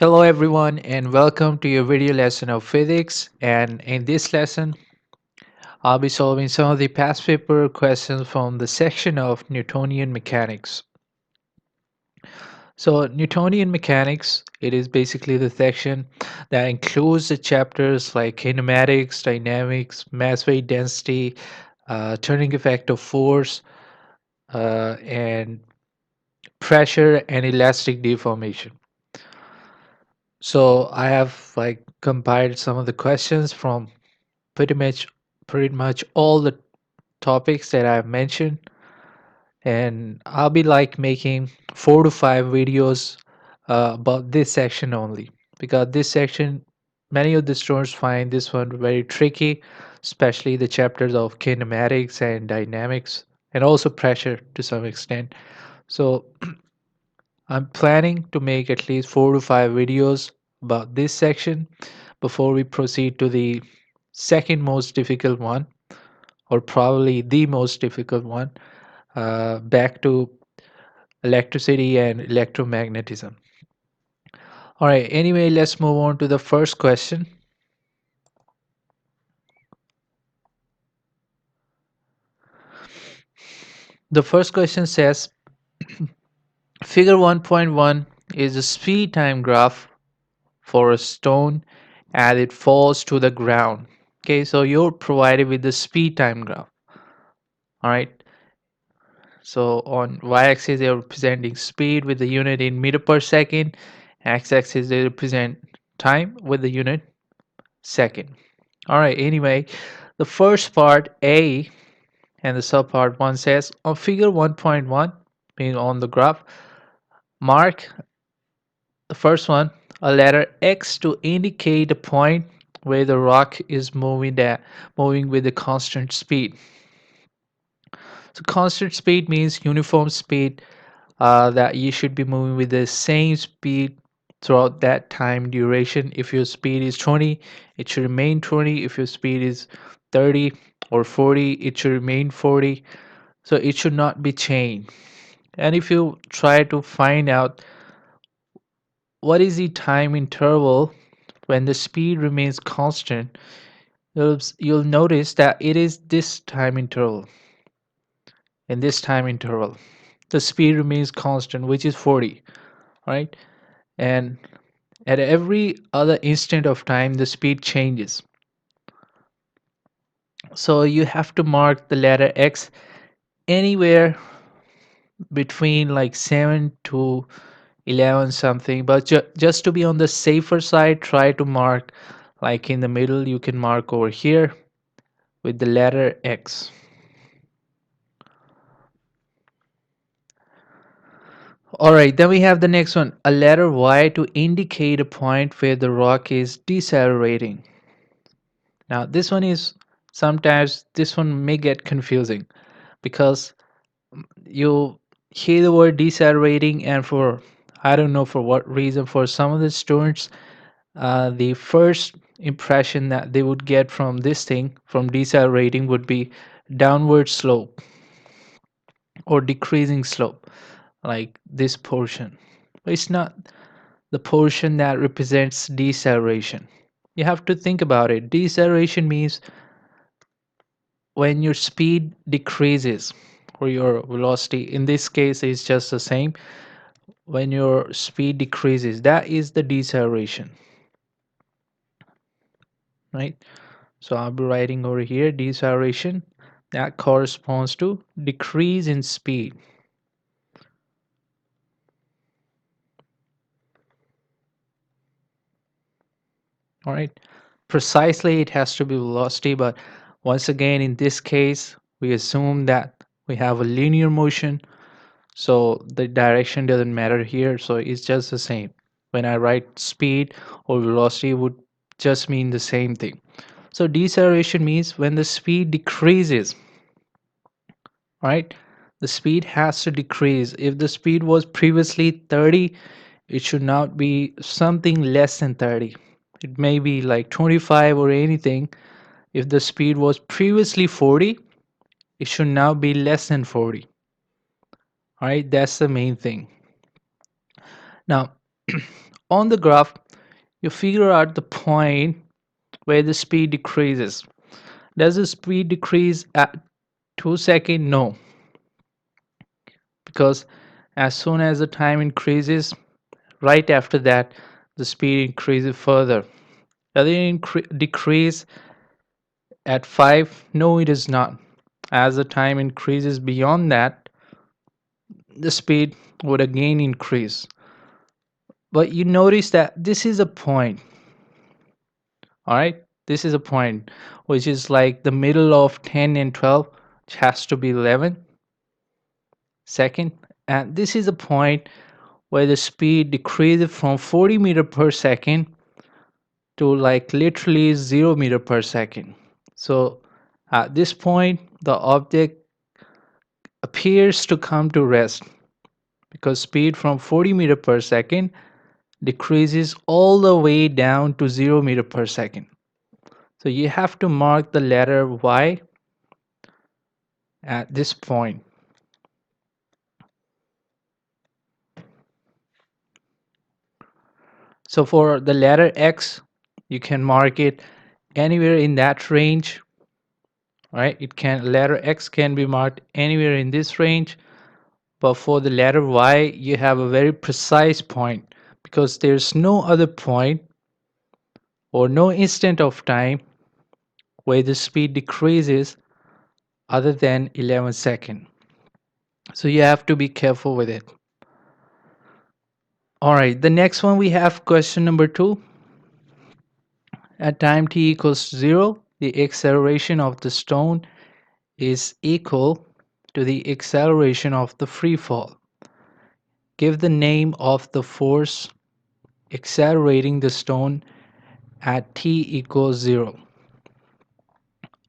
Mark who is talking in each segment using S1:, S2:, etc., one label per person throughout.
S1: Hello everyone and welcome to your video lesson of physics, and in this lesson I'll be solving some of the past paper questions from the section of Newtonian Mechanics. So Newtonian Mechanics, it is basically the section that includes the chapters like kinematics, dynamics, mass weight density, turning effect of force, and pressure and elastic deformation. So I have compiled some of the questions from pretty much all the topics that I've mentioned, and I'll be making 4 to 5 videos about this section only, because this section many of the students find this one very tricky, especially the chapters of kinematics and dynamics and also pressure to some extent. So I'm planning to make at least 4 to 5 videos about this section before we proceed to the second most difficult one, or probably the most difficult one, back to electricity and electromagnetism. All right, anyway, let's move on to the first question. The first question says figure 1.1 is a speed time graph for a stone as it falls to the ground. Okay, so you're provided with the speed time graph. All right, so on y-axis they're representing speed with the unit in meter per second, x-axis they represent time with the unit second. All right, anyway, the first part A and the subpart 1 says on figure 1.1, mean on the graph, mark the first one a letter X to indicate a point where the rock is moving with a constant speed. So constant speed means uniform speed, that you should be moving with the same speed throughout that time duration. If your speed is 20, it should remain 20. If your speed is 30 or 40, it should remain 40. So it should not be changed. And if you try to find out what is the time interval when the speed remains constant, you'll notice that it is this time interval. In this time interval, the speed remains constant, which is 40, right? And at every other instant of time, the speed changes. So you have to mark the letter X anywhere between 7 to 11 something, but just to be on the safer side, try to mark in the middle. You can mark over here with the letter X. All right, then we have the next one, a letter Y to indicate a point where the rock is decelerating. Now this one is, sometimes this one may get confusing because you hear the word decelerating, and for I don't know for what reason, for some of the students, the first impression that they would get from this thing, from decelerating, would be downward slope or decreasing slope, like this portion. But it's not the portion that represents deceleration. You have to think about it. Deceleration means when your speed decreases, or your velocity, in this case is just the same. When your speed decreases, that is the deceleration, right? So I'll be writing over here deceleration, that corresponds to decrease in speed. All right, precisely it has to be velocity, but once again in this case we assume that we have a linear motion, so the direction doesn't matter here, so it's just the same. When I write speed or velocity, would just mean the same thing. So deceleration means when the speed decreases, right? The speed has to decrease. If the speed was previously 30, it should not be something less than 30. It may be like 25 or anything. If the speed was previously 40, it should now be less than 40. All right, that's the main thing. Now, on the graph, you figure out the point where the speed decreases. Does the speed decrease at 2 seconds? No, because as soon as the time increases, right after that, the speed increases further. Does it decrease at 5? No, it is not. As the time increases beyond that, the speed would again increase. But you notice that this is a point, all right? This is a point which is like the middle of 10 and 12, which has to be 11 second. And this is a point where the speed decreases from 40 meter per second to like literally 0 meter per second. So at this point, the object appears to come to rest because speed from 40 meter per second decreases all the way down to 0 meter per second. So you have to mark the letter Y at this point. So for the letter X, you can mark it anywhere in that range, right? Letter X can be marked anywhere in this range, but for the letter Y, you have a very precise point because there's no other point or no instant of time where the speed decreases other than 11 seconds. So you have to be careful with it. All right, the next one we have question number 2. At time t equals 0, the acceleration of the stone is equal to the acceleration of the free fall. Give the name of the force accelerating the stone at t equals 0.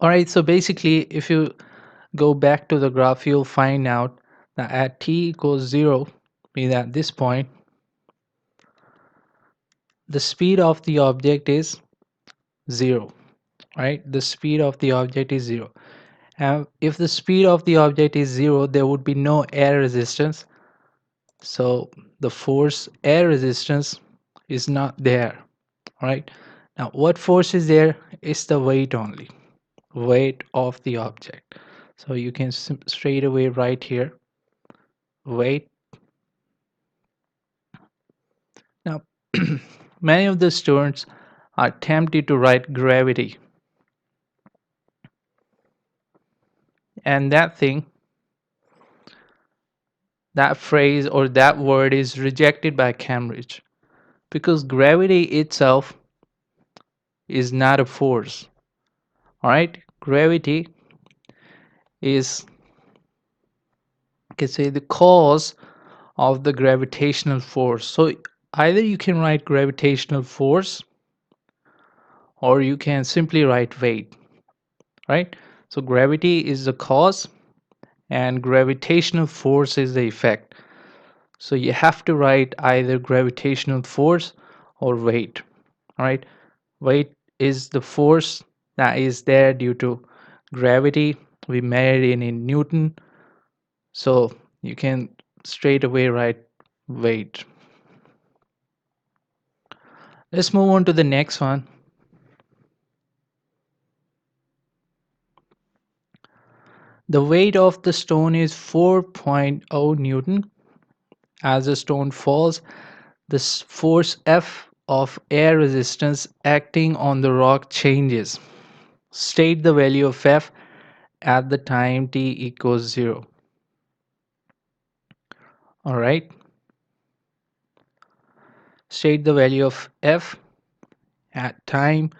S1: All right, so basically, if you go back to the graph, you'll find out that at t equals 0, meaning at this point, the speed of the object is 0, right? The speed of the object is 0. And if the speed of the object is 0, there would be no air resistance. So the force air resistance is not there, right? Now, what force is there? It's the weight only, weight of the object. So you can straight away write here weight. Now, many of the students are tempted to write gravity, and that phrase or that word is rejected by Cambridge because gravity itself is not a force. All right, gravity is, you can say, the cause of the gravitational force. So either you can write gravitational force or you can simply write weight, right? So gravity is the cause and gravitational force is the effect. So you have to write either gravitational force or weight. All right, weight is the force that is there due to gravity. We measured it in Newton, so you can straight away write weight. Let's move on to the next one. The weight of the stone is 4.0 Newton. As the stone falls, the force F of air resistance acting on the rock changes. State the value of F at the time t equals 0. All right. State the value of F at time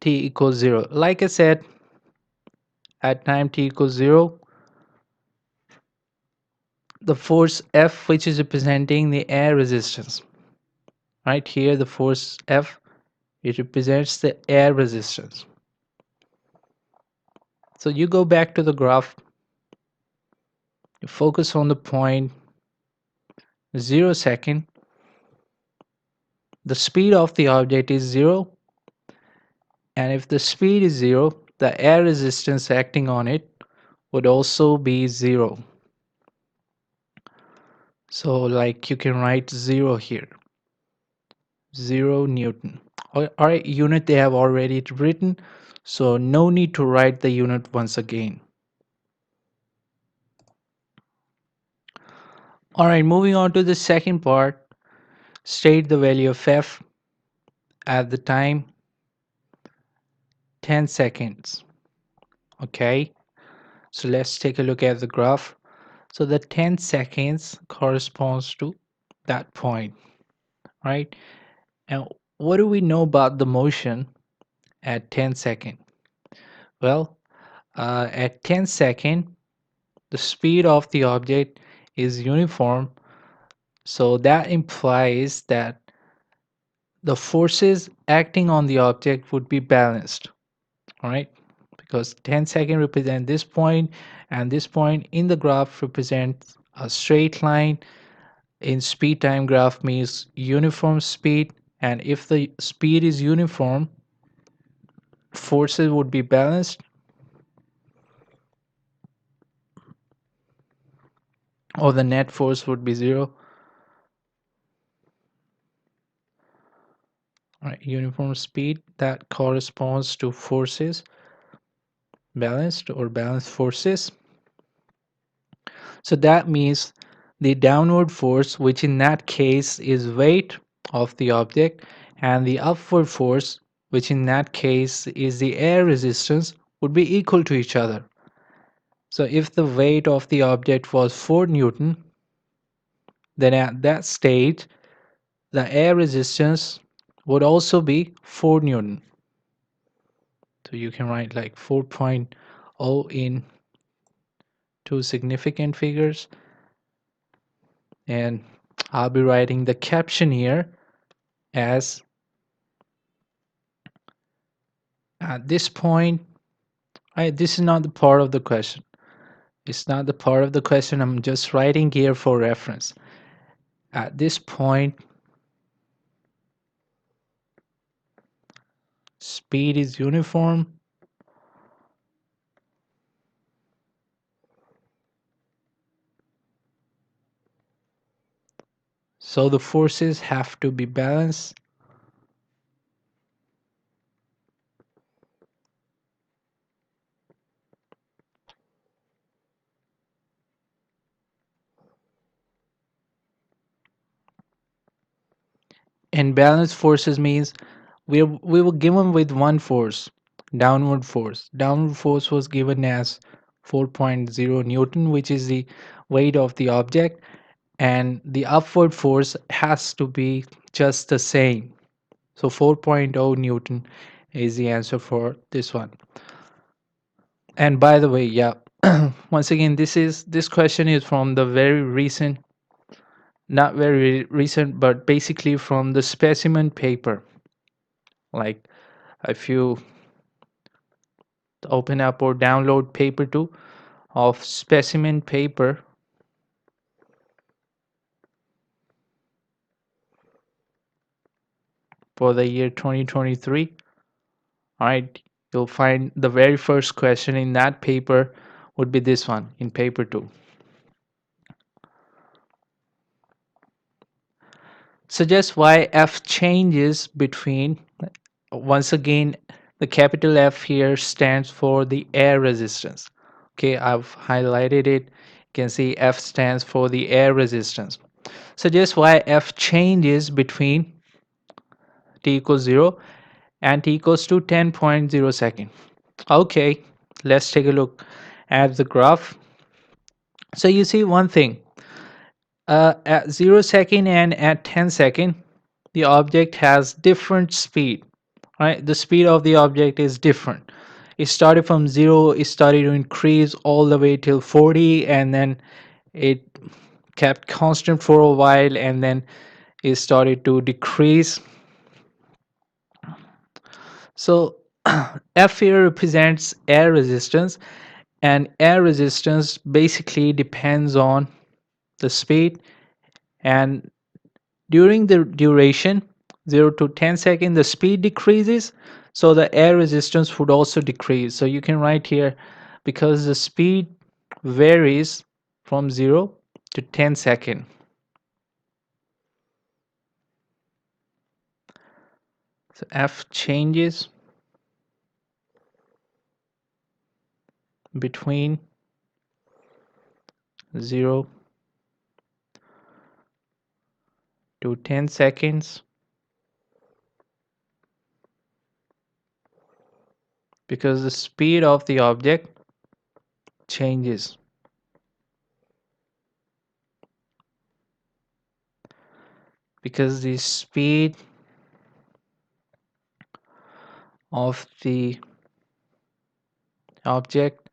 S1: t equals 0. Like I said, at time t equals 0, the force F, which is representing the air resistance, right here, the force F, it represents the air resistance. So you go back to the graph, you focus on the point 0 second, the speed of the object is 0, and if the speed is 0, the air resistance acting on it would also be 0. So like you can write 0 here. 0 Newton. Alright, unit they have already written, so no need to write the unit once again. Alright, moving on to the second part. State the value of F at the time 10 seconds. Okay, so let's take a look at the graph. So the 10 seconds corresponds to that point, right? And what do we know about the motion at 10 second? Well, at 10 second, the speed of the object is uniform. So that implies that the forces acting on the object would be balanced, all right? Because 10 second represent this point, and this point in the graph represents a straight line. In speed time graph means uniform speed, and if the speed is uniform, forces would be balanced, or the net force would be zero. All right, uniform speed that corresponds to forces balanced or balanced forces. So that means the downward force, which in that case is weight of the object, and the upward force, which in that case is the air resistance, would be equal to each other. So if the weight of the object was 4 Newton, then at that stage, the air resistance would also be 4 Newton. So you can write like 4.0 in two significant figures. And I'll be writing the caption here as at this point, this is not the part of the question. It's not the part of the question. I'm just writing here for reference. At this point, speed is uniform. So the forces have to be balanced. And balanced forces means we were given with one force, downward force. Downward force was given as 4.0 Newton, which is the weight of the object, and the upward force has to be just the same. So 4.0 Newton is the answer for this one. And by the way, yeah, once again, this question is from the very recent, not very recent, but basically from the specimen paper. Like if you open up or download paper 2 of specimen paper for the year 2023, all right, you'll find the very first question in that paper would be this one in paper 2. Suggest why F changes between, once again, the capital F here stands for the air resistance. Okay, I've highlighted it. You can see F stands for the air resistance. Suggest why F changes between t equals 0 and t equals to 10.0 second. Okay, let's take a look at the graph. So you see one thing, at 0 second and at 10 second, the object has different speed, right? The speed of the object is different. It started from 0, it started to increase all the way till 40, and then it kept constant for a while, and then it started to decrease. So F here represents air resistance, and air resistance basically depends on the speed, and during the duration 0 to 10 seconds the speed decreases, so the air resistance would also decrease. So you can write here, because the speed varies from 0 to 10 seconds, So f changes between 0 to 10 seconds because the speed of the object changes. Because the speed of the object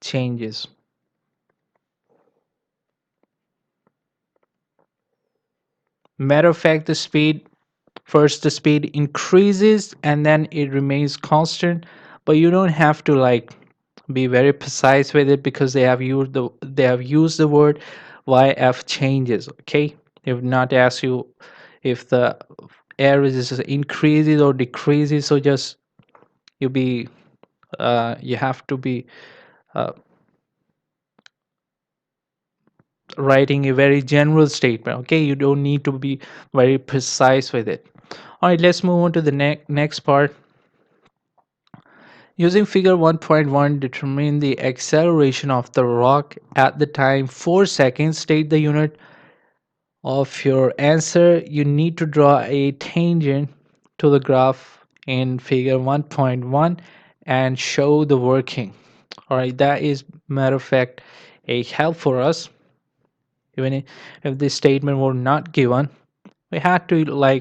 S1: changes. Matter of fact, the speed increases and then it remains constant, but you don't have to like be very precise with it because they have used the word yf changes. Okay, they have not asked you if the air resistance increases or decreases, so just you be you have to be uh, writing a very general statement. Okay, you don't need to be very precise with it. All right, let's move on to the next part. Using figure 1.1, determine the acceleration of the rock at the time 4 seconds. State the unit of your answer. You need to draw a tangent to the graph in figure 1.1 and show the working. All right, that is matter of fact a help for us. Even if this statement were not given, we had to draw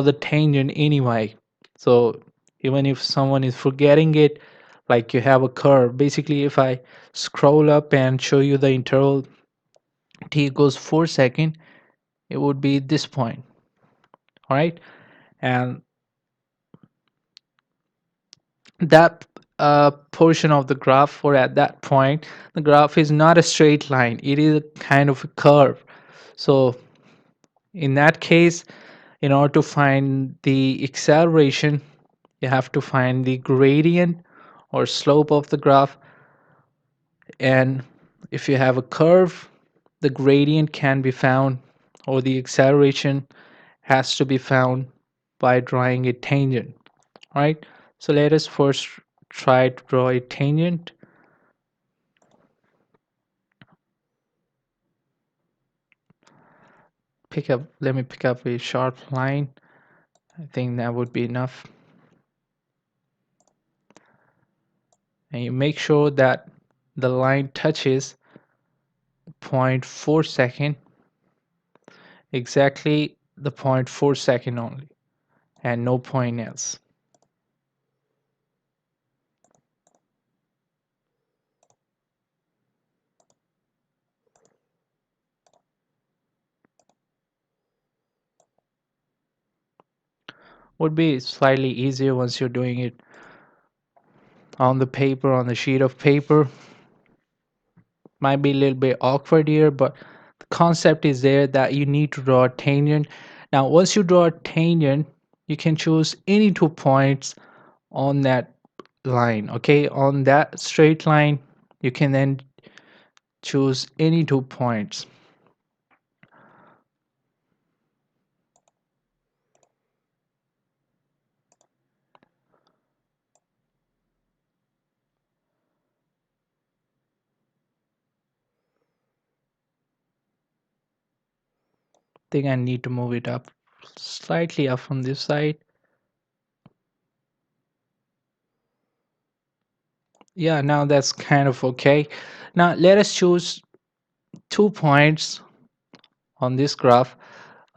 S1: the tangent anyway. So even if someone is forgetting it, like you have a curve, basically if I scroll up and show you the interval t equals 4 second, it would be this point. All right, and that portion of the graph, or at that point the graph is not a straight line, it is a kind of a curve. So in that case, in order to find the acceleration, you have to find the gradient or slope of the graph. And if you have a curve, the gradient can be found, or the acceleration has to be found by drawing a tangent. All right, so let us first try to draw a tangent. Let me pick up a sharp line. I think that would be enough. And you make sure that the line touches 0.4 second, exactly the 0.4 second only, and no point else. Would be slightly easier once you're doing it on the paper, on the sheet of paper. Might be a little bit awkward here, but the concept is there that you need to draw a tangent. Now once you draw a tangent, you can choose any 2 points on that line. Okay, on that straight line you can then choose any 2 points. Think I need to move it up slightly up from this side. Yeah, now that's kind of okay. Now let us choose 2 points on this graph.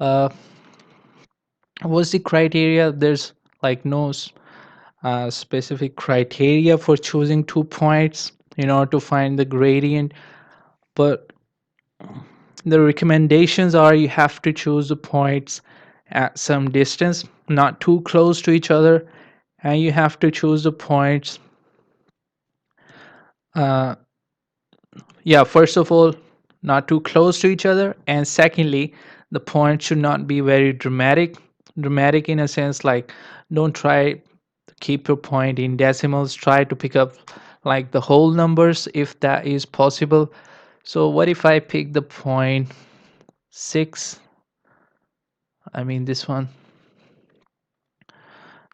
S1: uh, what's the criteria? There's like no specific criteria for choosing 2 points in order to find the gradient, but the recommendations are you have to choose the points at some distance, not too close to each other, and you have to choose the points uh, yeah, first of all, not too close to each other, and secondly, the point should not be very dramatic in a sense, like don't try to keep your point in decimals, try to pick up like the whole numbers if that is possible. So what if I pick the point 6 I mean this one, I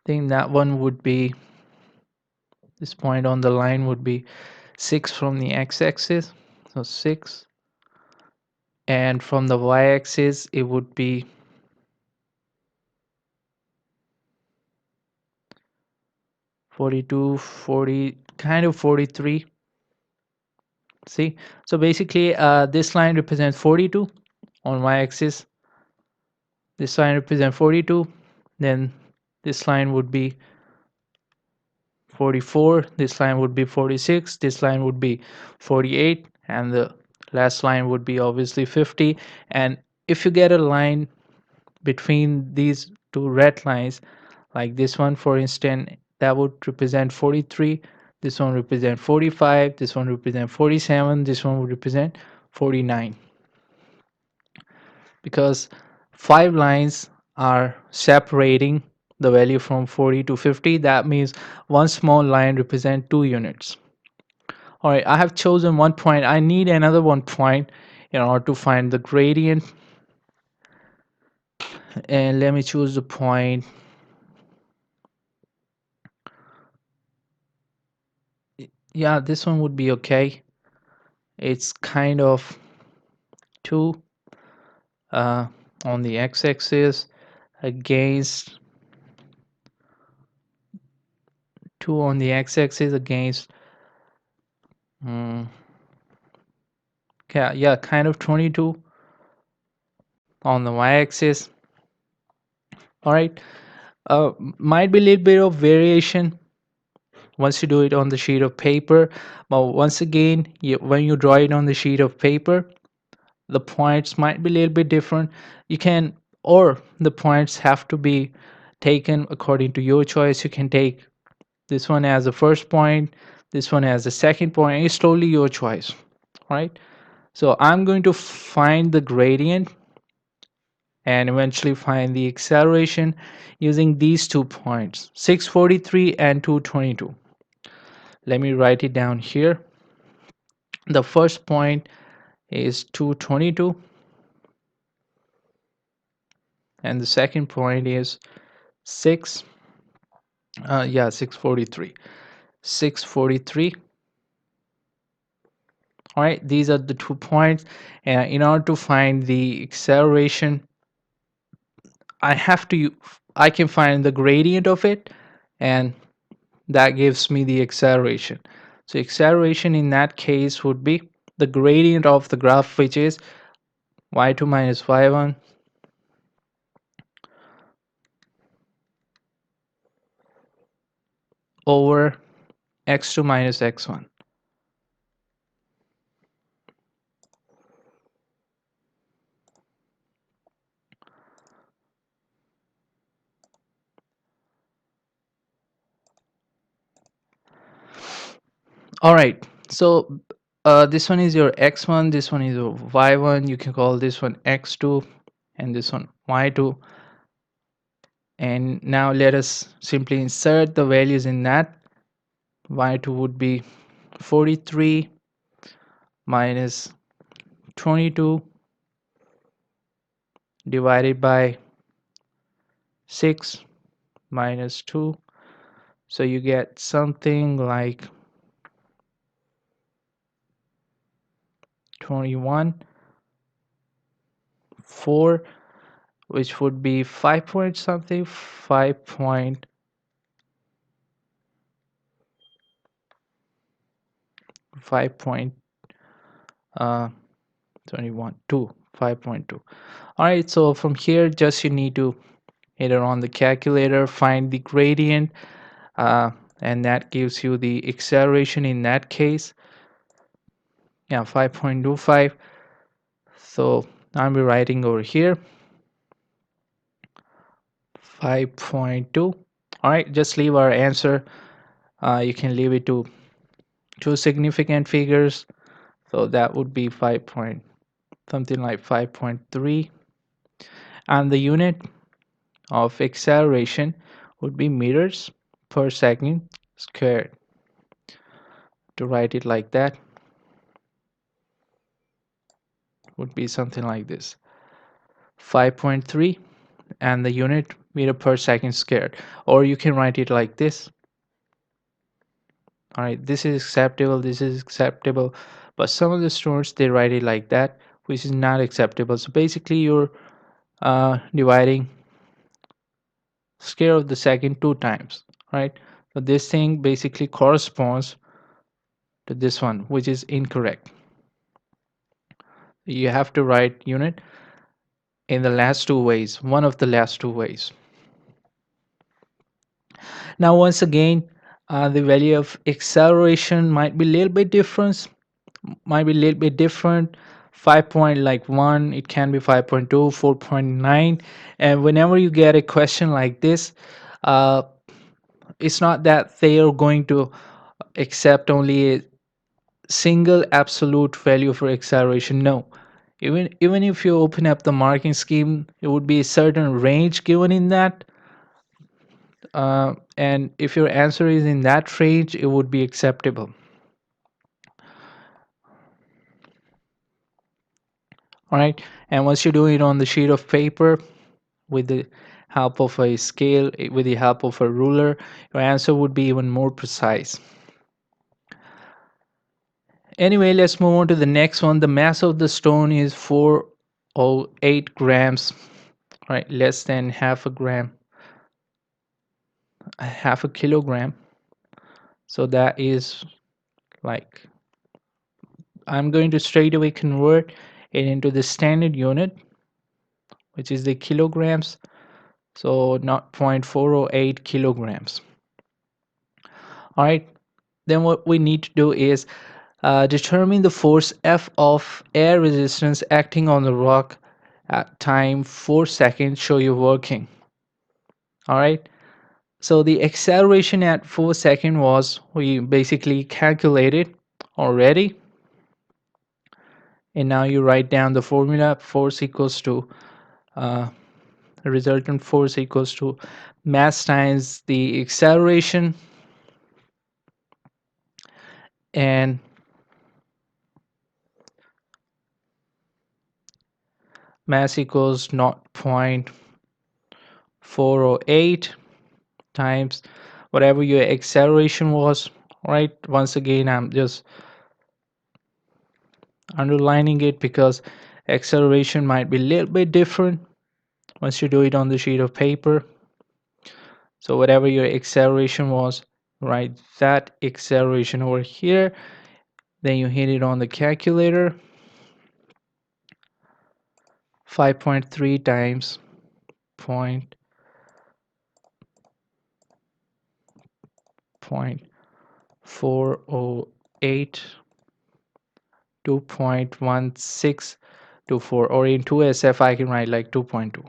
S1: think that one would be, this point on the line would be 6 from the x-axis, so 6, and from the y-axis it would be 42, 40, kind of 43. See, so basically this line represents 42 on y-axis, this line represents 42, then this line would be 44, this line would be 46, this line would be 48, and the last line would be obviously 50. And if you get a line between these two red lines, like this one for instance, that would represent 43, this one represent 45, this one represent 47, this one would represent 49, because 5 lines are separating the value from 40 to 50. That means one small line represents 2 units. All right, I have chosen 1 point. I need another 1 point in order to find the gradient, and let me choose the point. Yeah, this one would be okay. It's kind of 2 uh, on the x-axis against 2 on the x-axis against yeah, kind of 22 on the y-axis. All right, might be a little bit of variation once you do it on the sheet of paper, but once again, when you draw it on the sheet of paper, the points might be a little bit different. You can, or the points have to be taken according to your choice. You can take this one as the first point, this one as the second point. It's totally your choice, right? So I'm going to find the gradient and eventually find the acceleration using these 2 points, 643 and 222. Let me write it down here. The first point is 222 and the second point is 6 yeah, 643. All right, these are the 2 points, and in order to find the acceleration, I can find the gradient of it, and that gives me the acceleration. So acceleration in that case would be the gradient of the graph, which is y2 minus y1 over x2 minus x1. All right, so this one is your x1, this one is your y1. You can call this one x2 and this one y2. And now let us simply insert the values in that. Y2 would be 43 minus 22 divided by 6 minus 2. So you get something like 21, 4, which would be 5 point something, 5.5 point 21 2 5.2. All right, so from here just you need to either on the calculator find the gradient, and that gives you the acceleration in that case. Yeah, 5.25. So I'll be writing over here 5.2. All right, just leave our answer. You can leave it to two significant figures, so that would be 5 point something like 5.3, and the unit of acceleration would be meters per second squared. To write it like that would be something like this: 5.3 and the unit meter per second squared. Or you can write it like this. All right, this is acceptable, this is acceptable, but some of the students they write it like that, which is not acceptable. So basically you're dividing square of the second two times, right? So this thing basically corresponds to this one, which is incorrect. You have to write unit in the last two ways, one of the last two ways. Now once again, the value of acceleration might be a little bit different, 5 point like 1, it can be 5.2, 4.9. And whenever you get a question like this, uh, it's not that they are going to accept only a single absolute value for acceleration. No, even if you open up the marking scheme, it would be a certain range given in that, and if your answer is in that range, it would be acceptable. All right, and once you do it on the sheet of paper with the help of a scale, with the help of a ruler, your answer would be even more precise. Anyway, let's move on to the next one. The mass of the stone is 408 grams, right? Less than half a kilogram. So that is like, I'm going to straight away convert it into the standard unit, which is the kilograms. So not 0.408 kilograms. All right. Then what we need to do is determine the force F of air resistance acting on the rock at time 4 seconds show you working. All right. So the acceleration at 4 seconds was, we basically calculated already. And now you write down the formula. Force equals to the resultant force equals to mass times the acceleration, and mass equals 0.408 times whatever your acceleration was. Right, once again I'm just underlining it because acceleration might be a little bit different once you do it on the sheet of paper. So whatever your acceleration was, write that acceleration over here, then you hit it on the calculator. 5.3 times point 408, 2.1624, or in 2SF I can write like 2.2.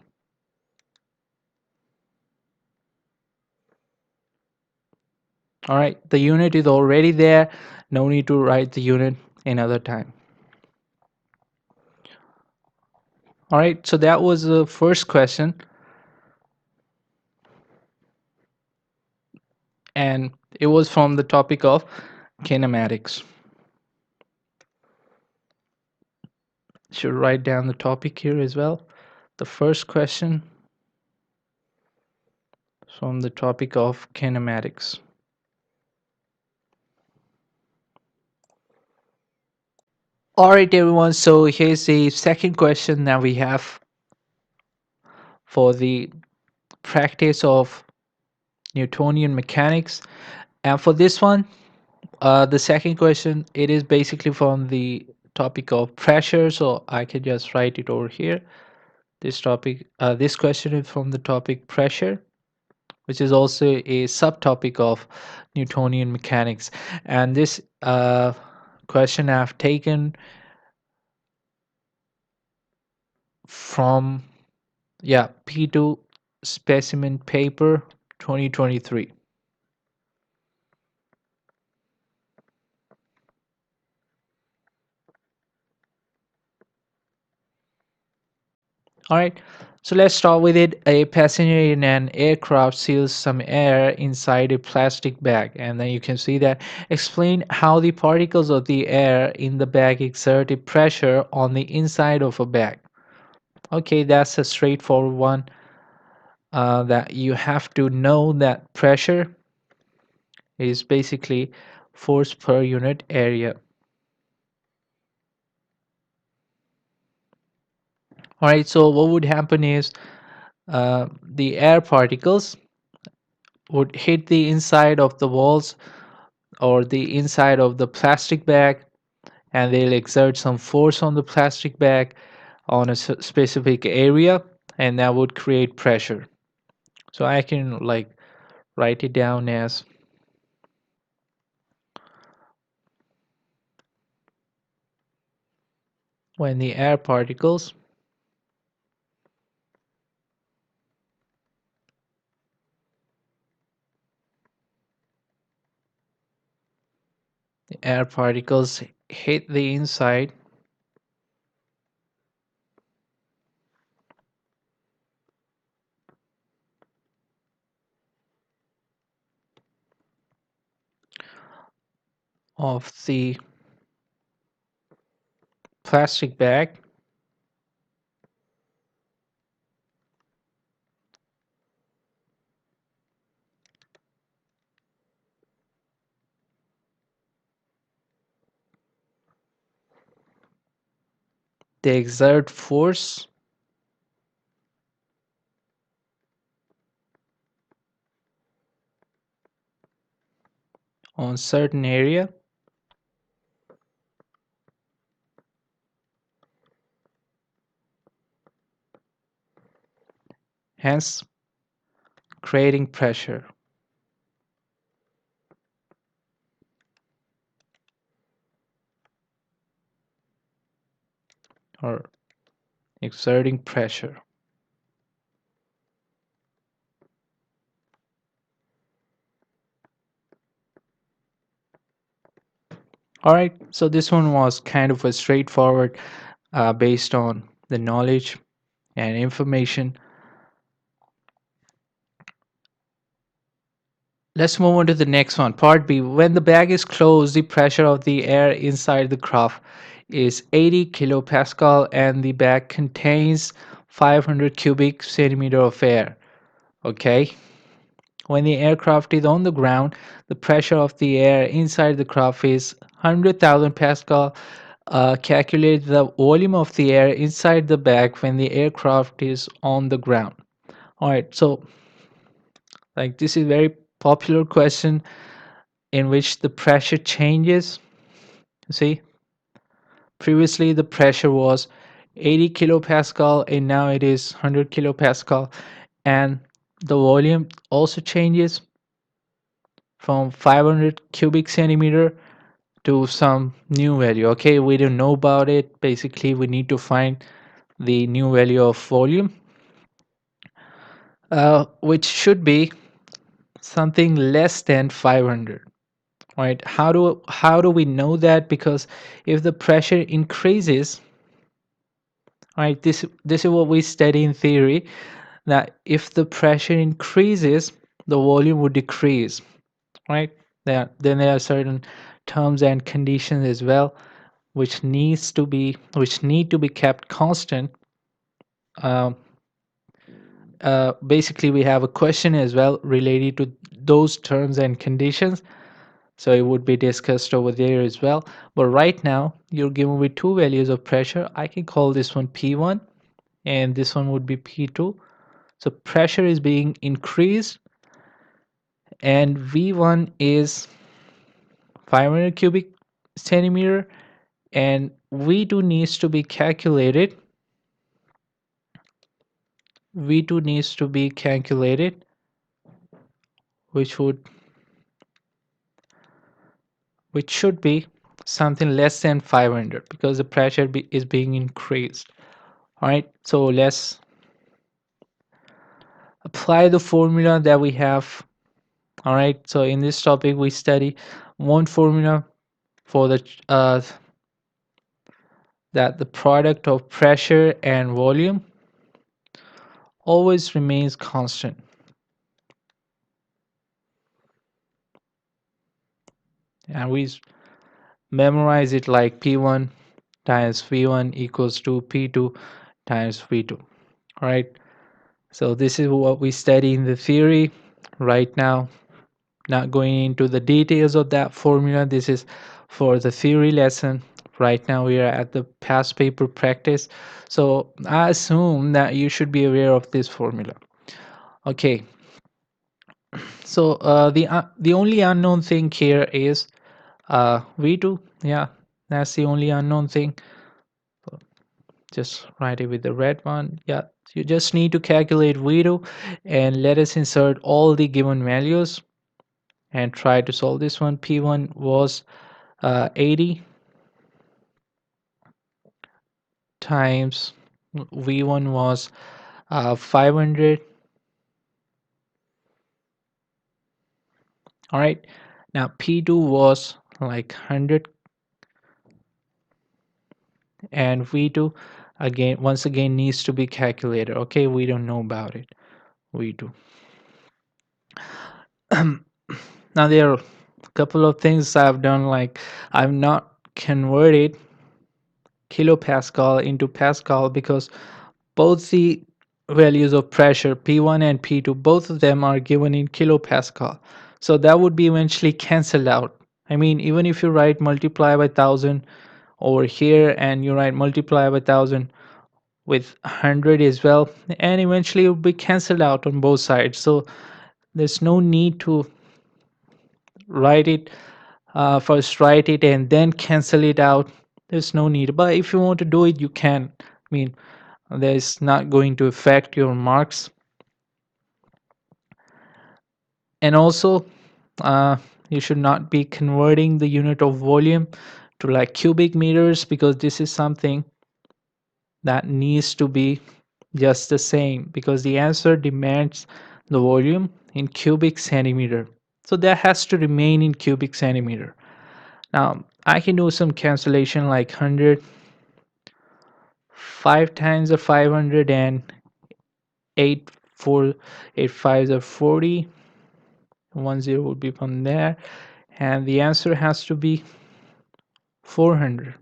S1: All right, the unit is already there, no need to write the unit another time. All right, so that was the first question, and it was from the topic of kinematics. Should write down the topic here as well. The first question from the topic of kinematics. All right, everyone. So here's the second question that we have for the practice of Newtonian mechanics. And for this one, the second question, it is basically from the topic of pressure. So I can just write it over here. This question is from the topic pressure, which is also a subtopic of Newtonian mechanics. And this question I've taken from, yeah, P2 specimen paper 2023. All right, so let's start with it. A passenger in an aircraft seals some air inside a plastic bag, and then you can see that. Explain how the particles of the air in the bag exert a pressure on the inside of a bag. Okay, that's a straightforward one. that you have to know that pressure is basically force per unit area. All right, so what would happen is the air particles would hit the inside of the walls or the inside of the plastic bag, and they'll exert some force on the plastic bag on a specific area, and that would create pressure. So I can like write it down as when the air particles hit the inside of the plastic bag, they exert force on certain area, hence creating pressure or exerting pressure. All right, so this one was kind of a straightforward based on the knowledge and information. Let's move on to the next one. Part B. When the bag is closed, the pressure of the air inside the craft is 80 kilopascal and the bag contains 500 cubic centimeter of air. Okay. When the aircraft is on the ground, the pressure of the air inside the craft is 100,000 pascal. Calculate the volume of the air inside the bag when the aircraft is on the ground. All right, so like this is very popular question in which the pressure changes. See, previously the pressure was 80 kilopascal and now it is 100 kilopascal, and the volume also changes from 500 cubic centimeter to some new value. Okay, we don't know about it. Basically, we need to find the new value of volume, which should be something less than 500. Right, how do we know that? Because if the pressure increases, right, this is what we study in theory, that if the pressure increases, the volume would decrease. Right, then there are certain terms and conditions as well which need to be kept constant. um, Basically we have a question as well related to those terms and conditions, so it would be discussed over there as well. But right now you're given with two values of pressure. I can call this one P1 and this one would be P2. So pressure is being increased and V1 is 500 cubic centimeter and V2 needs to be calculated. V2 needs to be calculated, which would which should be something less than 500 because the pressure is being increased. All right, so let's apply the formula that we have. All right, so in this topic we study one formula for the that the product of pressure and volume always remains constant, and we memorize it like P1 times V1 equals to P2 times V2. All right, So this is what we study in the theory right now. Not going into the details of that formula. This is for the theory lesson. Right now we are at the past paper practice. So I assume that you should be aware of this formula. Okay. So the only unknown thing here is V2. Yeah, that's the only unknown thing. Just write it with the red one. Yeah, you just need to calculate V2 and let us insert all the given values and try to solve this one. P1 was 80 times V1 was 500. All right, now P2 was like 100 and V2 again once again needs to be calculated. Okay, we don't know about it. V2. Now there are a couple of things I've done, like I've not converted kilopascal into pascal because both the values of pressure P1 and P2, both of them are given in kilopascal. So that would be eventually cancelled out. I mean, even if you write multiply by 1000 over here and you write multiply by 1000 with 100 as well, and eventually it will be cancelled out on both sides. So there's no need to write it, first write it and then cancel it out. There's no need, but if you want to do it you can. I mean, that is not going to affect your marks. And also you should not be converting the unit of volume to like cubic meters, because this is something that needs to be just the same, because the answer demands the volume in cubic centimeter, so that has to remain in cubic centimeter. Now I can do some cancellation like 100, 5 times the 500 and 8 4 8 5s are 40. 10 would be from there, and the answer has to be 400.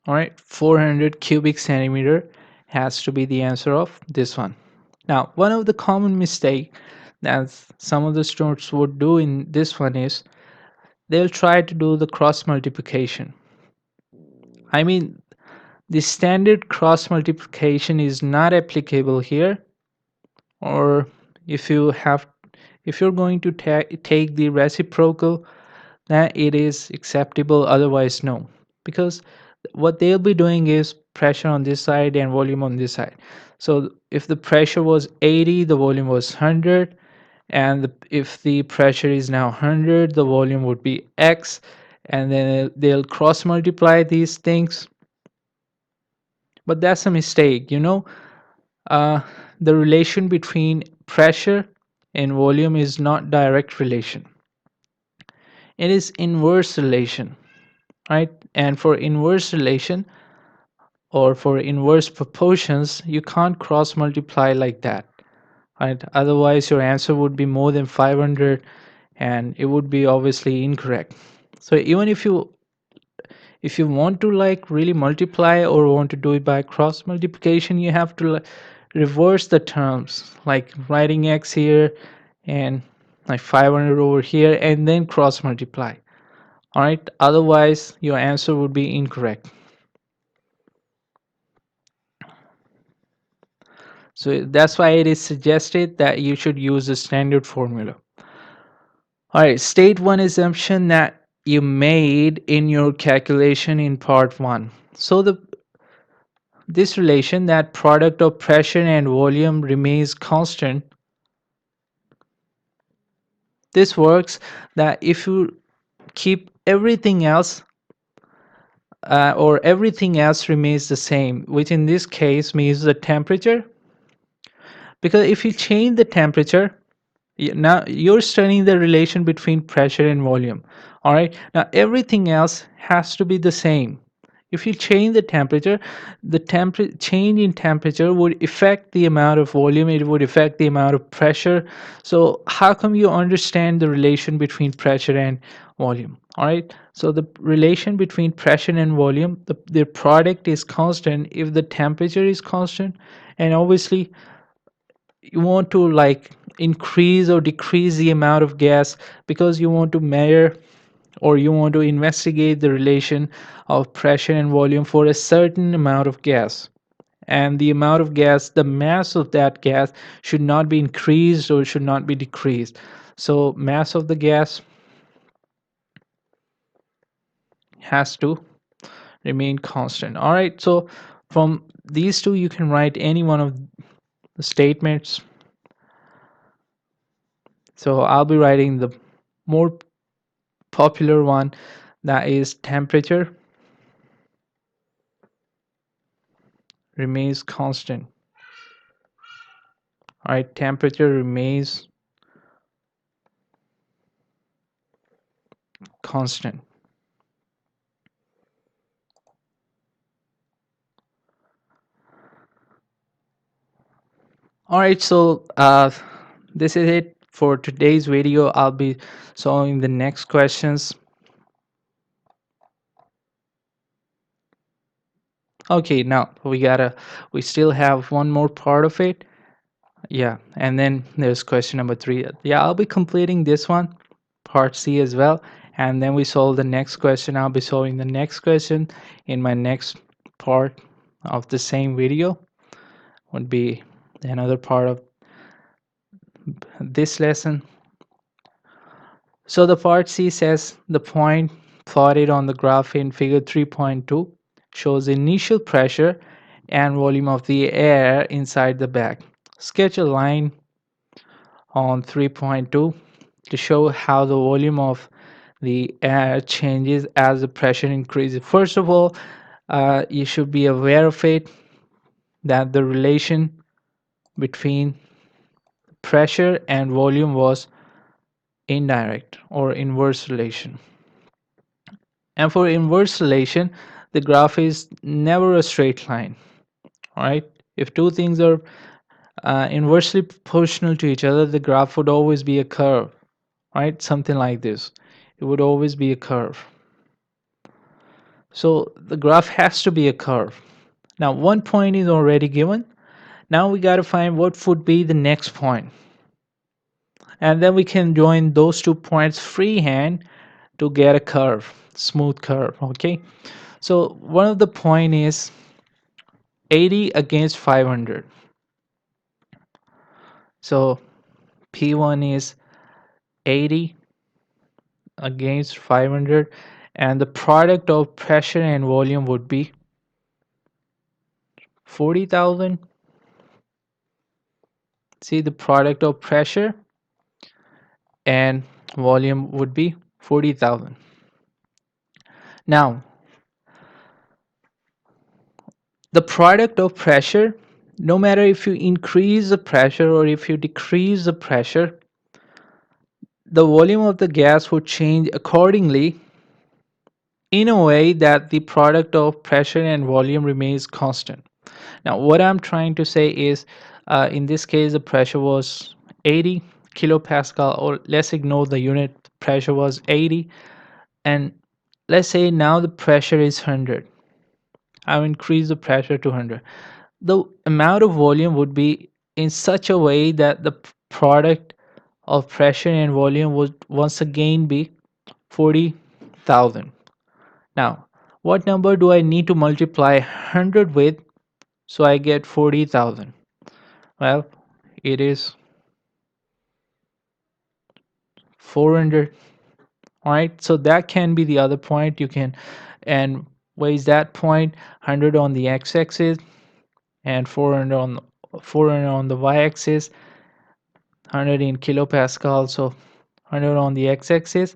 S1: All right, 400 cubic centimeter has to be the answer of this one. Now one of the common mistake that some of the students would do in this one is they'll try to do the cross multiplication. I mean, the standard cross multiplication is not applicable here, or if you have, if you're going to take the reciprocal, then it is acceptable, otherwise no, because what they'll be doing is pressure on this side and volume on this side. So if the pressure was 80, the volume was 100, and if the pressure is now 100, the volume would be x, and then they'll cross multiply these things. But that's a mistake, you know. uh, the relation between pressure and volume is not direct relation, it is inverse relation, right? And for inverse relation or for inverse proportions, you can't cross multiply like that, right? Otherwise your answer would be more than 500 and it would be obviously incorrect. So even if you want to like really multiply or want to do it by cross multiplication, you have to like reverse the terms, like writing x here and like 500 over here and then cross multiply. All right, otherwise your answer would be incorrect. So that's why it is suggested that you should use the standard formula. All right, state one assumption that you made in your calculation in part 1. So this relation, that product of pressure and volume remains constant, this works that if you keep everything else or everything else remains the same, which in this case means the temperature, because if you change the temperature, now you're studying the relation between pressure and volume. All right, now everything else has to be the same. If you change the change in temperature would affect the amount of volume, it would affect the amount of pressure. So how come you understand the relation between pressure and volume? All right. So the relation between pressure and volume, the product is constant if the temperature is constant, and obviously you want to like increase or decrease the amount of gas because you want to measure or you want to investigate the relation of pressure and volume for a certain amount of gas. And the amount of gas, the mass of that gas should not be increased or should not be decreased. So mass of the gas has to remain constant. All right. So from these two, you can write any one of the statements. So I'll be writing the more popular one, that is temperature remains constant. All right, temperature remains constant. All right, so this is it for today's video. I'll be solving the next questions. Okay, now we still have one more part of it. Yeah, and then there's question number 3. Yeah, I'll be completing this one, part C as well, and then we solve the next question. I'll be solving the next question in my next part of the same video. Would be another part of this lesson. So the part C says the point plotted on the graph in figure 3.2 shows initial pressure and volume of the air inside the bag. Sketch a line on 3.2 to show how the volume of the air changes as the pressure increases. First of all, you should be aware of it that the relation between pressure and volume was indirect or inverse relation. And for inverse relation, the graph is never a straight line. All right. If two things are inversely proportional to each other, the graph would always be a curve. Right? Something like this. It would always be a curve. So the graph has to be a curve. Now, one point is already given. Now we got to find what would be the next point. And then we can join those 2 points freehand to get a curve, smooth curve. Okay. So one of the point is 80 against 500. So P1 is 80 against 500, and the product of pressure and volume would be 40,000. See, the product of pressure and volume would be 40,000. Now, the product of pressure, no matter if you increase the pressure or if you decrease the pressure, the volume of the gas would change accordingly in a way that the product of pressure and volume remains constant. Now, what I'm trying to say is, in this case, the pressure was 80 kilopascal, or let's ignore the unit, pressure was 80, and let's say now the pressure is 100. I've increased the pressure to 100. The amount of volume would be in such a way that the product of pressure and volume would once again be 40,000. Now, what number do I need to multiply 100 with so I get 40,000? Well, it is 400. All right, so that can be the other point. You can, and where is that point? 100 on the x-axis and 400 on the y-axis. 100 in kilopascal, so 100 on the x-axis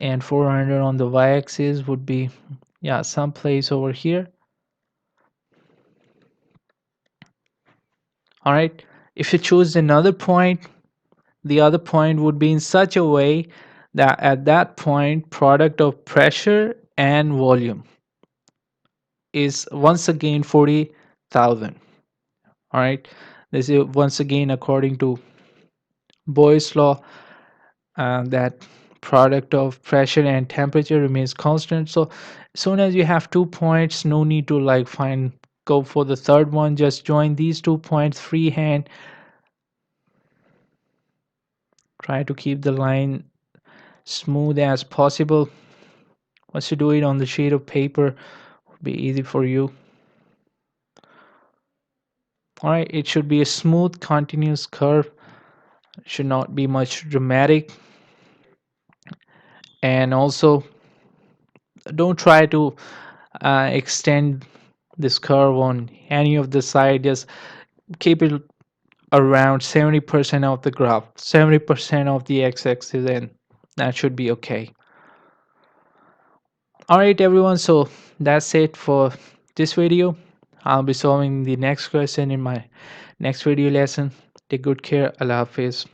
S1: and 400 on the y-axis would be, yeah, someplace over here. All right, if you choose another point, the other point would be in such a way that at that point product of pressure and volume is once again 40,000. All right, this is once again according to Boyle's law, that product of pressure and temperature remains constant. So as soon as you have 2 points, no need to like find go for the third one. Just join these 2 points freehand. Try to keep the line smooth as possible. Once you do it on the sheet of paper, it'll be easy for you. All right, it should be a smooth continuous curve. It should not be much dramatic. And also, don't try to extend this curve on any of the side. Just keep it around 70% of the graph, 70% of the x-axis, and that should be okay. All right, everyone, so that's it for this video. I'll be solving the next question in my next video lesson. Take good care. Allah Hafiz.